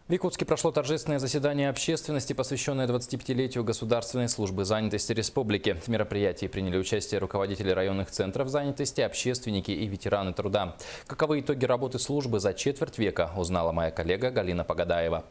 В Якутске прошло торжественное заседание общественности, посвященное 25-летию Государственной службы занятости республики. В мероприятии приняли участие руководители районных центров занятости, общественники и ветераны труда. Каковы итоги работы службы за четверть века, узнала моя коллега Галина Погадаева.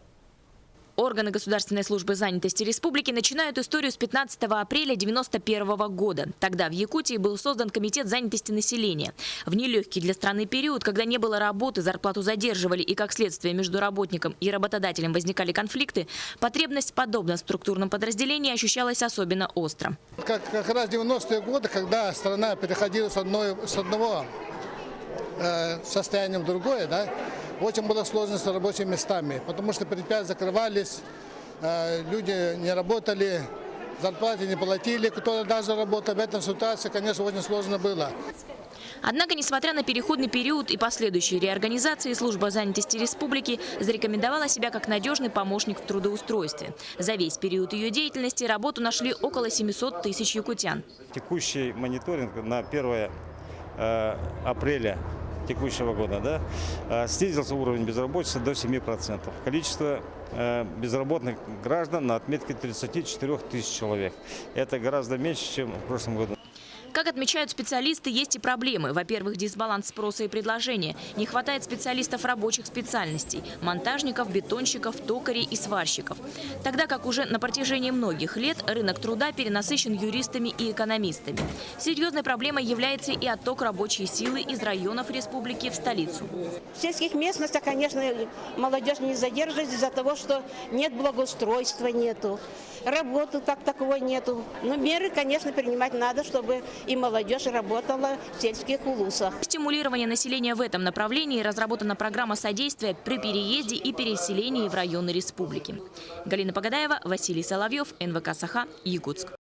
Органы Государственной службы занятости республики начинают историю с 15 апреля 1991 года. Тогда в Якутии был создан Комитет занятости населения. В нелегкий для страны период, когда не было работы, зарплату задерживали и, как следствие, между работником и работодателем возникали конфликты, потребность в подобном структурном подразделении ощущалась особенно остро. Как раз 90-е годы, когда страна переходила с одного состояния в другое, да, очень было сложно с рабочими местами, потому что предприятия закрывались, люди не работали, зарплаты не платили, кто даже работал. В этом ситуации, конечно, очень сложно было. Однако, несмотря на переходный период и последующие реорганизации, служба занятости республики зарекомендовала себя как надежный помощник в трудоустройстве. За весь период ее деятельности работу нашли около 700 тысяч якутян. Текущий мониторинг на 1 апреля текущего года, снизился уровень безработицы до 7%. Количество безработных граждан на отметке 34 тысяч человек. Это гораздо меньше, чем в прошлом году. Как отмечают специалисты, есть и проблемы. Во-первых, дисбаланс спроса и предложения. Не хватает специалистов рабочих специальностей – монтажников, бетонщиков, токарей и сварщиков. Тогда как уже на протяжении многих лет рынок труда перенасыщен юристами и экономистами. Серьезной проблемой является и отток рабочей силы из районов республики в столицу. В сельских местностях, конечно, молодежь не задерживается из-за того, что нет благоустройства, нету. Работы такого нету. Но меры, конечно, принимать надо, чтобы и молодежь работала в сельских улусах. Стимулирование населения в этом направлении разработана программа содействия при переезде и переселении в районы республики. Галина Погадаева, Василий Соловьев, НВК «Саха», Якутск.